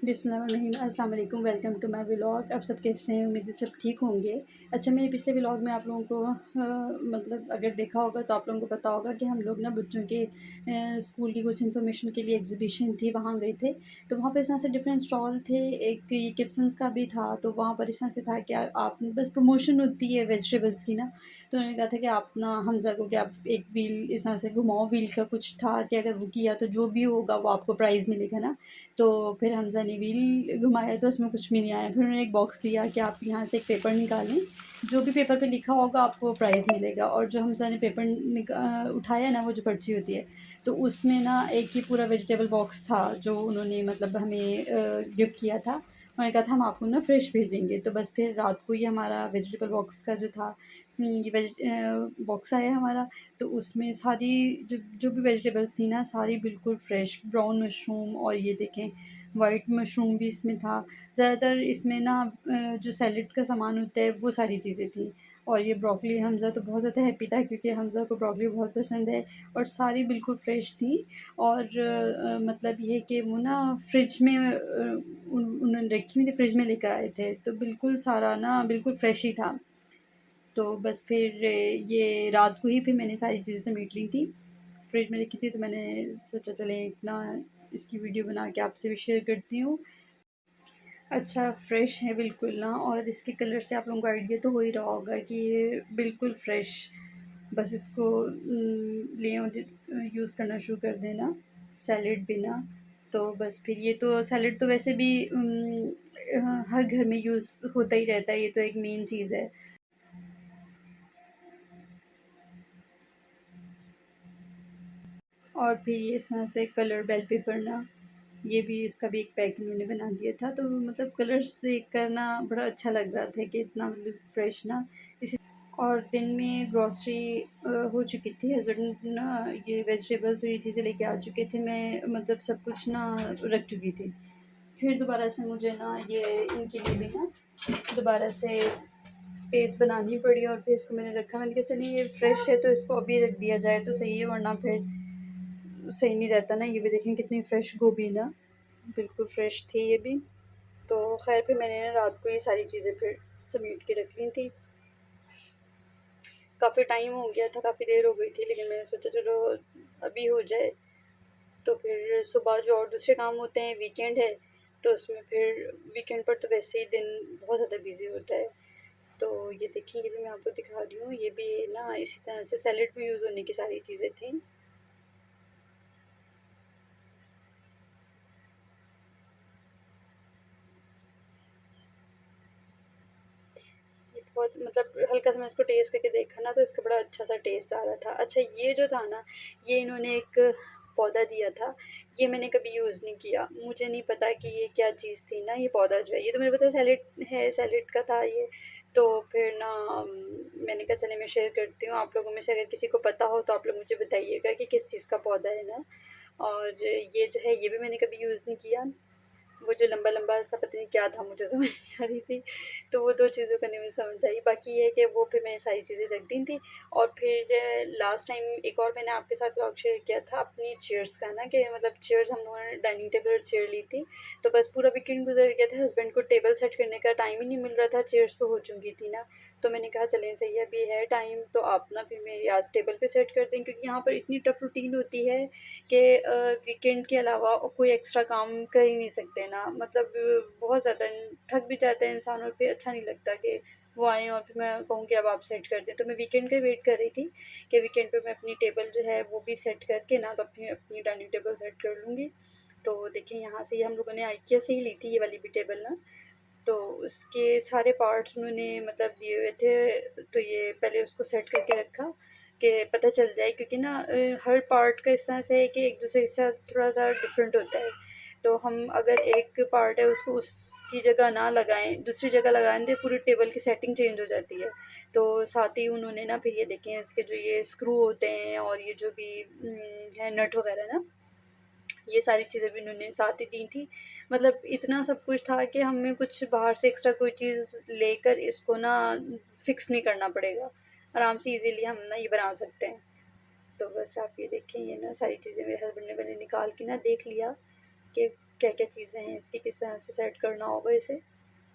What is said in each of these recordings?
बिस्मिल्लाहिर्रहमानिर्रहीम। अस्सलाम वालेकुम। Welcome to my vlog. आप सब कैसे हैं? उम्मीद है सब ठीक होंगे। अच्छा, मेरे पिछले व्लॉग में आप लोगों को मतलब अगर देखा होगा तो आप लोगों को पता होगा कि हम लोग ना बच्चों के स्कूल की कुछ इन्फॉर्मेशन के लिए एग्जीबिशन थी, वहाँ गए थे। तो वहाँ पे इस तरह से डिफरेंट स्टॉल थे। एक ये किप्सन्स का भी था, तो वहाँ पर इस तरह से था कि आप बस प्रमोशन होती है वेजिटेबल्स की ना। तो उन्होंने कहा था कि आप ना हमज़ा को कि आप एक व्हील इस तरह से घुमाओ, व्हील का कुछ था कि अगर वो किया तो जो भी होगा वो आपको प्राइज़ मिलेगा ना। तो फिर हमज़ा ने व्हील घुमाया तो उसमें कुछ भी नहीं आया। फिर उन्होंने एक बॉक्स दिया कि आप यहाँ से एक पेपर निकालें, जो भी पेपर पे लिखा होगा आपको प्राइज़ मिलेगा। और जो हमज़ा ने पेपर उठाया ना, वो जो पर्ची होती है, तो उसमें ना एक ही पूरा वेजिटेबल बॉक्स था जो उन्होंने मतलब हमें गिफ्ट किया था। उन्होंने कहा था हम आपको ना फ्रेश भेजेंगे। तो बस फिर रात को ही हमारा वेजिटेबल बॉक्स का जो था, ये बॉक्स आया हमारा। तो उसमें सारी जो जो भी वेजिटेबल्स थी ना, सारी बिल्कुल फ्रेश ब्राउन मशरूम, और ये देखें वाइट मशरूम भी इसमें था। ज़्यादातर इसमें ना जो सैलेड का सामान होता है वो सारी चीज़ें थी। और ये ब्रोकली, हमज़ा तो बहुत ज़्यादा हैप्पी था क्योंकि हमज़ा को ब्रोकली बहुत पसंद है। और सारी बिल्कुल फ्रेश थी। और मतलब ये है कि वो ना फ्रिज में उन्होंने रखी हुई थी, फ्रिज में लेकर आए थे, तो बिल्कुल सारा ना बिल्कुल फ्रेश ही था। तो बस फिर ये रात को ही फिर मैंने सारी चीज़ें समेट ली थी, फ्रिज में रखी थी। तो मैंने सोचा चलें एक ना इसकी वीडियो बना के आपसे भी शेयर करती हूँ। अच्छा, फ्रेश है बिल्कुल ना, और इसके कलर से आप लोगों को आइडिया तो हो ही रहा होगा कि ये बिल्कुल फ्रेश। बस इसको ले और यूज़ करना शुरू कर देना, सैलेड भी ना। तो बस फिर ये तो सैलेड तो वैसे भी हर घर में यूज़ होता ही रहता है, ये तो एक मेन चीज़ है। और फिर ये इस तरह से कलर बेल पेपर ना, ये भी इसका भी एक पैक इन्होंने बना दिया था। तो मतलब कलर्स देख कर ना बड़ा अच्छा लग रहा था कि इतना मतलब फ्रेश ना। इसी और दिन में ग्रॉसरी हो चुकी थी, हस्बैंड ना ये वेजिटेबल्स और ये चीज़ें लेके आ चुके थे। मैं मतलब सब कुछ ना रख चुकी थी। फिर दोबारा से मुझे ना ये इनके लिए भी ना दोबारा से स्पेस बनानी पड़ी, और फिर इसको मैंने रखा। मैंने कहा चलिए ये फ्रेश है तो इसको अभी रख दिया जाए तो सही है, वरना फिर सही नहीं रहता ना। ये भी देखें कितनी फ़्रेश गोभी ना, बिल्कुल फ़्रेश थी ये भी। तो ख़ैर फिर मैंने ना रात को ये सारी चीज़ें फिर समेट के रख ली थी। काफ़ी टाइम हो गया था, काफ़ी देर हो गई थी, लेकिन मैंने सोचा चलो अभी हो जाए। तो फिर सुबह जो और दूसरे काम होते हैं, वीकेंड है, तो उसमें फिर वीकेंड पर तो वैसे ही दिन बहुत ज़्यादा बिज़ी होता है। तो ये देखिए, ये भी मैं आपको दिखा रही हूँ, ये भी ना इसी तरह से सैलेड में यूज़ होने की सारी चीज़ें थी। ये बहुत मतलब हल्का सा मैं इसको टेस्ट करके देखा ना, तो इसका बड़ा अच्छा सा टेस्ट आ रहा था। अच्छा, ये जो था ना, ये इन्होंने एक पौधा दिया था, ये मैंने कभी यूज़ नहीं किया। मुझे नहीं पता कि ये क्या चीज़ थी ना, ये पौधा जो है, ये तो मुझे पता है सैलेड है, सैलेड का था ये। तो फिर ना मैंने कहा चलिए मैं शेयर करती हूँ, आप लोगों में से अगर किसी को पता हो तो आप लोग मुझे बताइएगा कि किस चीज़ का पौधा है ना। और ये जो है, ये भी मैंने कभी यूज़ नहीं किया। वो जो लंबा-लंबा सा पता नहीं क्या था, मुझे समझ नहीं आ रही थी। तो वो 2 चीज़ों का नहीं मुझे समझ आई। बाकी ये है कि वो फिर मैंने सारी चीज़ें रख दी थी। और फिर लास्ट टाइम एक और मैंने आपके साथ व्लॉग शेयर किया था अपनी चेयर्स का ना, कि मतलब चेयर्स हम लोगों ने डाइनिंग टेबल और चेयर ली थी। तो बस पूरा वीकेंड गुज़र गया था, हस्बैंड को टेबल सेट करने का टाइम ही नहीं मिल रहा था, चेयर्स तो हो चुकी थी ना। तो मैंने कहा चलें सही है, अभी है टाइम तो आप ना फिर मेरी आज टेबल पे सेट कर दें, क्योंकि यहाँ पर इतनी टफ़ रूटीन होती है कि वीकेंड के अलावा कोई एक्स्ट्रा काम कर ही नहीं सकते ना। मतलब बहुत ज़्यादा थक भी जाता है इंसान, और फिर अच्छा नहीं लगता कि वो आएँ और फिर मैं कहूँ कि अब आप सेट कर दें। तो मैं वीकेंड का ही वेट कर रही थी कि वीकेंड पे मैं अपनी टेबल जो है वो भी सेट करके ना, तो अपनी अपनी डाइनिंग टेबल सेट कर लूँगी। तो देखिए, यहाँ से ये हम लोगों ने आइकिया से ही ली थी ये वाली भी टेबल ना। तो उसके सारे पार्ट्स उन्होंने मतलब दिए हुए थे, तो ये पहले उसको सेट करके रखा कि पता चल जाए, क्योंकि ना हर पार्ट का इस तरह से है कि एक दूसरे के साथ थोड़ा-सा डिफरेंट होता है। तो हम अगर एक पार्ट है उसको उसकी जगह ना लगाएँ, दूसरी जगह लगाएँ, तो पूरी टेबल की सेटिंग चेंज हो जाती है। तो साथ ही उन्होंने ना फिर ये देखें, इसके जो ये स्क्रू होते हैं और ये जो भी है नट वगैरह ना, ये सारी चीज़ें भी उन्होंने साथ ही दी थी। मतलब इतना सब कुछ था कि हमें कुछ बाहर से एक्स्ट्रा कोई चीज़ लेकर इसको ना फ़िक्स नहीं करना पड़ेगा। आराम से ईज़िली हम ना ये बना सकते हैं। तो बस आप ये देखें, ये ना सारी चीज़ें मेरे हस्बैंड ने मैंने निकाल के ना देख लिया कि क्या-क्या चीज़ें हैं इसकी, किस तरह से सेट करना होगा इसे।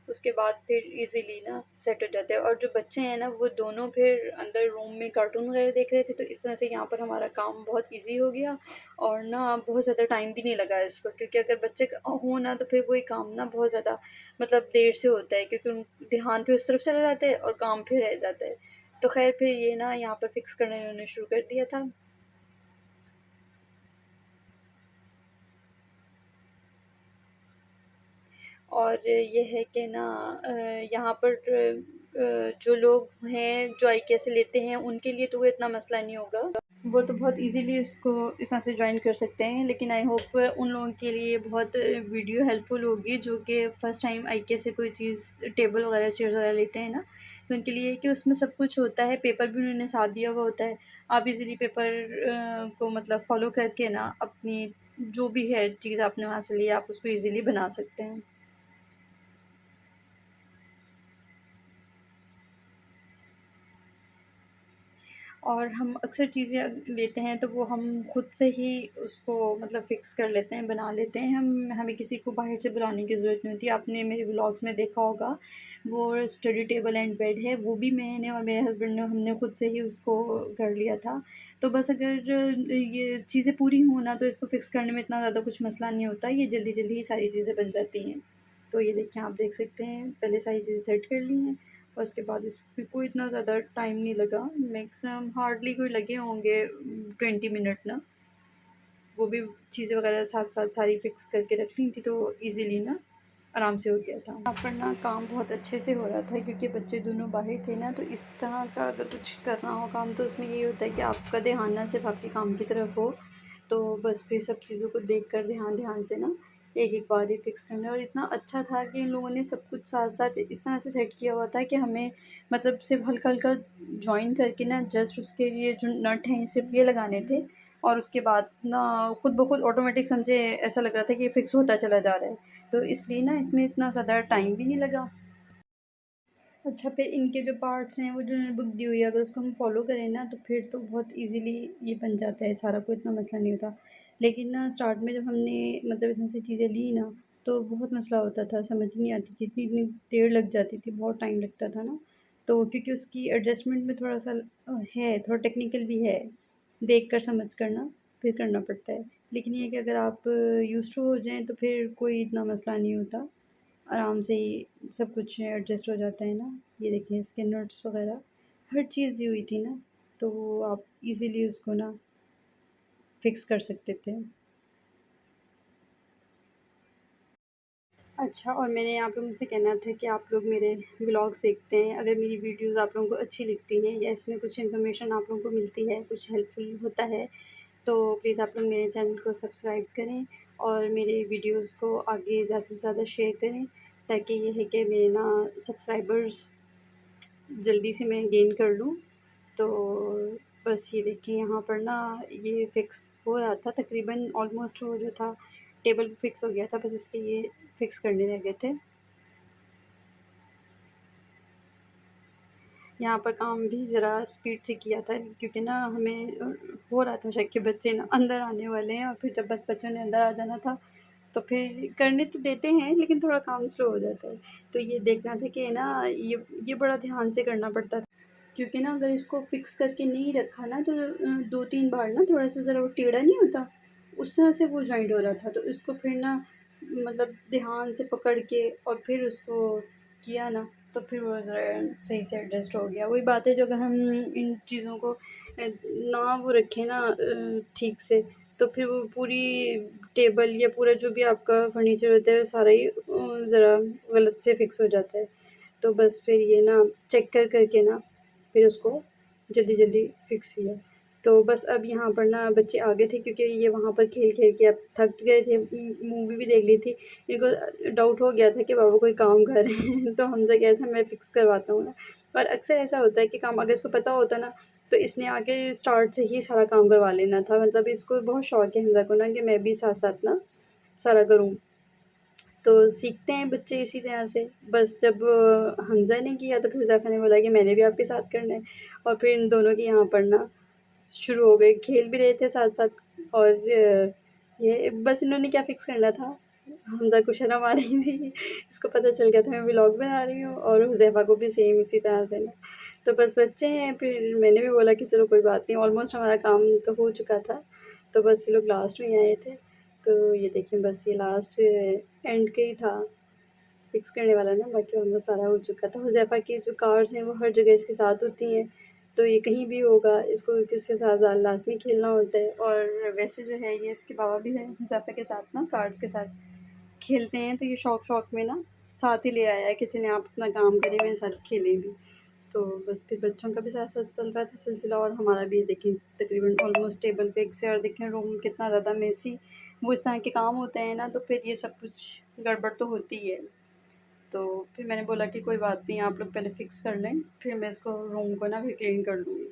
उसके बाद फिर इजीली ना सेट हो जाते हैं। और जो बच्चे हैं ना वो दोनों फिर अंदर रूम में कार्टून वगैरह देख रहे थे, तो इस तरह से यहाँ पर हमारा काम बहुत इजी हो गया। और ना बहुत ज़्यादा टाइम भी नहीं लगा इसको, क्योंकि अगर बच्चे हों ना तो फिर वही काम ना बहुत ज़्यादा मतलब देर से होता है, क्योंकि उन ध्यान फिर उस तरफ चला जाता है और काम फिर रह जाता है। तो खैर फिर ये ना यहाँ पर फिक्स करना इन्होंने शुरू कर दिया था। और ये है कि ना यहाँ पर जो लोग हैं जो आईकेएस से लेते हैं उनके लिए तो वो इतना मसला नहीं होगा, वो तो बहुत इजीली इसको इस तरह से ज्वाइन कर सकते हैं। लेकिन आई होप उन लोगों के लिए बहुत वीडियो हेल्पफुल होगी जो कि फ़र्स्ट टाइम आईकेएस से कोई चीज़ टेबल वगैरह चेयर वगैरह लेते हैं ना, तो उनके लिए कि उसमें सब कुछ होता है, पेपर भी उन्होंने साथ दिया हुआ होता है। आप इजीली पेपर को मतलब फॉलो करके ना अपनी जो भी है चीज़ आपने वहाँ से ली आप उसको इजीली बना सकते हैं। और हम अक्सर चीज़ें लेते हैं तो वो हम खुद से ही उसको मतलब फ़िक्स कर लेते हैं, बना लेते हैं। हमें किसी को बाहर से बुलाने की ज़रूरत नहीं होती। आपने मेरे व्लॉग्स में देखा होगा, वो स्टडी टेबल एंड बेड है, वो भी मैंने और मेरे हस्बैंड ने हमने खुद से ही उसको कर लिया था। तो बस अगर ये चीज़ें पूरी हों ना तो इसको फ़िक्स करने में इतना ज़्यादा कुछ मसला नहीं होता, ये जल्दी-जल्दी ही सारी चीज़ें बन जाती हैं। तो ये देखिए आप देख सकते हैं, पहले सारी चीज़ें सेट कर ली हैं और उसके बाद इसमें कोई इतना ज़्यादा टाइम नहीं लगा। मैक्सिमम हार्डली कोई लगे होंगे 20 मिनट ना। वो भी चीज़ें वगैरह साथ-साथ सारी फ़िक्स करके रख ली थी, तो ईज़िली ना आराम से हो गया था। यहाँ पर ना काम बहुत अच्छे से हो रहा था क्योंकि बच्चे दोनों बाहर थे ना, तो इस तरह का अगर कुछ करना हो काम तो उसमें यही होता है कि आपका ध्यान ना सिर्फ़ आपके काम की तरफ हो, तो बस फिर सब चीज़ों को देख कर ध्यान-ध्यान से ना एक-एक बार ही फ़िक्स करना है। और इतना अच्छा था कि इन लोगों ने सब कुछ साथ-साथ इस तरह से सेट किया हुआ था कि हमें मतलब सिर्फ़ हल्का-हल्का जॉइन करके ना जस्ट उसके लिए जो नट हैं सिर्फ़ ये लगाने थे। और उसके बाद ना खुद ब खुद ऑटोमेटिक समझे ऐसा लग रहा था कि ये फ़िक्स होता चला जा रहा है। तो इसलिए ना इसमें इतना ज़्यादा टाइम भी नहीं लगा। अच्छा, फिर इनके जो पार्ट्स हैं वो जो उन्होंने बुक दी हुई है अगर उसको हम फ़ॉलो करें ना तो फिर तो बहुत ईज़िली ये बन जाता है सारा, कोई इतना मसला नहीं होता। लेकिन ना स्टार्ट में जब हमने मतलब इसमें से चीज़ें ली ना तो बहुत मसला होता था, समझ नहीं आती थी, इतनी-इतनी देर लग जाती थी, बहुत टाइम लगता था ना। तो क्योंकि उसकी एडजस्टमेंट में थोड़ा-सा है, थोड़ा टेक्निकल भी है, देख कर समझ कर ना फिर करना पड़ता है। लेकिन ये है कि अगर आप यूज़्ड टू हो जाएँ तो फिर कोई इतना मसला नहीं होता। आराम से ही सब कुछ एडजस्ट हो जाता है ना। ये देखिए इसके नट्स वग़ैरह हर चीज़ दी हुई थी ना, तो आप इज़िली उसको ना फ़िक्स कर सकते थे। अच्छा, और मैंने आप लोगों से कहना था कि आप लोग मेरे व्लॉग्स देखते हैं, अगर मेरी वीडियोज़ आप लोगों को अच्छी लगती हैं या इसमें कुछ इन्फॉर्मेशन आप लोगों को मिलती है, कुछ हेल्पफुल होता है, तो प्लीज़ आप लोग मेरे चैनल को सब्सक्राइब करें और मेरे वीडियोज़ को आगे ज़्यादा से ज़्यादा शेयर करें, ताकि ये है कि मेरे ना सब्सक्राइबर्स जल्दी से मैं गेन कर लूँ। तो बस ये देखिए यहाँ पर ना ये फ़िक्स हो रहा था, तकरीबन ऑलमोस्ट वो जो था टेबल फ़िक्स हो गया था, बस इसके ये फ़िक्स करने रह गए थे। यहाँ पर काम भी ज़रा स्पीड से किया था क्योंकि ना हमें हो रहा था शक कि बच्चे ना अंदर आने वाले हैं, और फिर जब बस बच्चों ने अंदर आ जाना था तो फिर करने तो देते हैं लेकिन थोड़ा काम स्लो हो जाता है। तो ये देखना था कि ना ये बड़ा ध्यान से करना पड़ता था, क्योंकि ना अगर इसको फ़िक्स करके नहीं रखा ना तो 2-3 बार ना थोड़ा-सा ज़रा वो टेढ़ा नहीं होता, उस तरह से वो जॉइंट हो रहा था। तो इसको फिर ना मतलब ध्यान से पकड़ के और फिर उसको किया ना, तो फिर वो ज़रा सही से एडजस्ट हो गया। वही बात है, जो अगर हम इन चीज़ों को ना वो रखें ना ठीक से, तो फिर वो पूरी टेबल या पूरा जो भी आपका फर्नीचर होता है, वो सारा ही ज़रा गलत से फ़िक्स हो जाता है। तो बस फिर ये ना चेक कर के ना फिर उसको जल्दी-जल्दी फ़िक्स किया। तो बस अब यहाँ पर ना बच्चे आ गए थे क्योंकि ये वहाँ पर खेल-खेल के अब थक गए थे, मूवी भी देख ली थी। इनको डाउट हो गया था कि पापा कोई काम कर रहे हैं तो हमसे कह रहे थे मैं फ़िक्स करवाता हूँ ना। और अक्सर ऐसा होता है कि काम अगर इसको पता होता ना तो इसने आके स्टार्ट से ही सारा काम करवा लेना था। मतलब इसको बहुत शौक है हमज़ा को ना कि मैं भी साथ-साथ ना सारा करूँ। तो सीखते हैं बच्चे इसी तरह से। बस जब हमज़ा ने किया तो फिर हुज़ैफ़ा ने बोला कि मैंने भी आपके साथ करना है, और फिर इन दोनों के यहाँ पर ना शुरू हो गए, खेल भी रहे थे साथ-साथ। और ये बस इन्होंने क्या फ़िक्स करना था, हमज़ा को शर्म आ रही थी, इसको पता चल गया था मैं व्लॉग बना रही हूँ और हुज़ैफ़ा को भी सेम इसी तरह से ना। तो बस बच्चे हैं, फिर मैंने भी बोला कि चलो कोई बात नहीं, ऑलमोस्ट हमारा काम तो हो चुका था, तो बस ये लोग लास्ट में ही आए थे। तो ये देखिए बस ये लास्ट एंड के ही था, फिक्स करने वाला ना, बाकी ऑलमोस्ट सारा हो चुका था। हुज़ैफ़ा की जो कार्स हैं वो हर जगह इसके साथ होती हैं, तो ये कहीं भी होगा, इसको किसी के साथ लाज़मी खेलना होता है। और वैसे जो है ये इसके बाबा भी हैं हुज़ैफ़ा के साथ ना, कार्ड्स के साथ खेलते हैं, तो ये शौक में ना साथ ही ले आया है कि चलें आप अपना काम करें, मेरे साथ खेलें भी। तो बस फिर बच्चों का भी साथ-साथ चल रहा था सिलसिला और हमारा भी देखिए तकरीबन ऑलमोस्ट टेबल पे एक से, और देखें रूम कितना ज़्यादा मेसी, वो इस तरह के काम होते हैं ना, तो फिर ये सब कुछ गड़बड़ तो होती है। तो फिर मैंने बोला कि कोई बात नहीं, आप लोग पहले फ़िक्स कर लें, फिर मैं इसको रूम को ना फिर क्लीन कर दूँगी।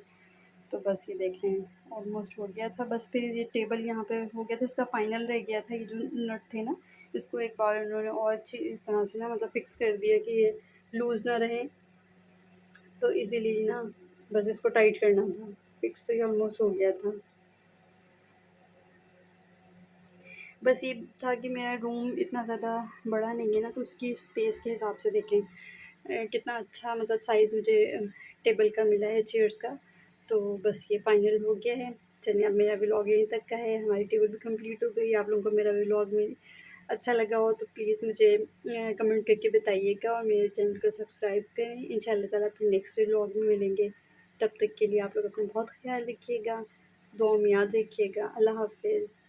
तो बस ये देखें ऑलमोस्ट हो गया था, बस फिर ये टेबल यहाँ पे हो गया था, इसका फाइनल रह गया था, ये जो नट थे ना, इसको एक बार उन्होंने और अच्छी तरह से ना मतलब फ़िक्स कर दिया कि ये लूज़ ना रहे, तो इज़िली ना बस इसको टाइट करना था, फ़िक्स तो ये ऑलमोस्ट हो गया था। बस ये था कि मेरा रूम इतना ज़्यादा बड़ा नहीं है ना, तो उसकी स्पेस के हिसाब से देखें कितना अच्छा मतलब साइज़ मुझे टेबल का मिला है, चेयर्स का। तो बस ये फाइनल हो गया है। चलिए अब मेरा व्लॉग यहीं तक का है, हमारी टेबल भी कंप्लीट हो गई। आप लोगों को मेरा व्लॉग में अच्छा लगा हो तो प्लीज़ मुझे कमेंट करके बताइएगा और मेरे चैनल को सब्सक्राइब करें। इंशाल्लाह ताला फिर नेक्स्ट व्लॉग में मिलेंगे। तब तक के लिए आप लोग अपना बहुत ख़्याल रखिएगा, दुआ में याद रखिएगा। अल्लाह हाफ़िज़।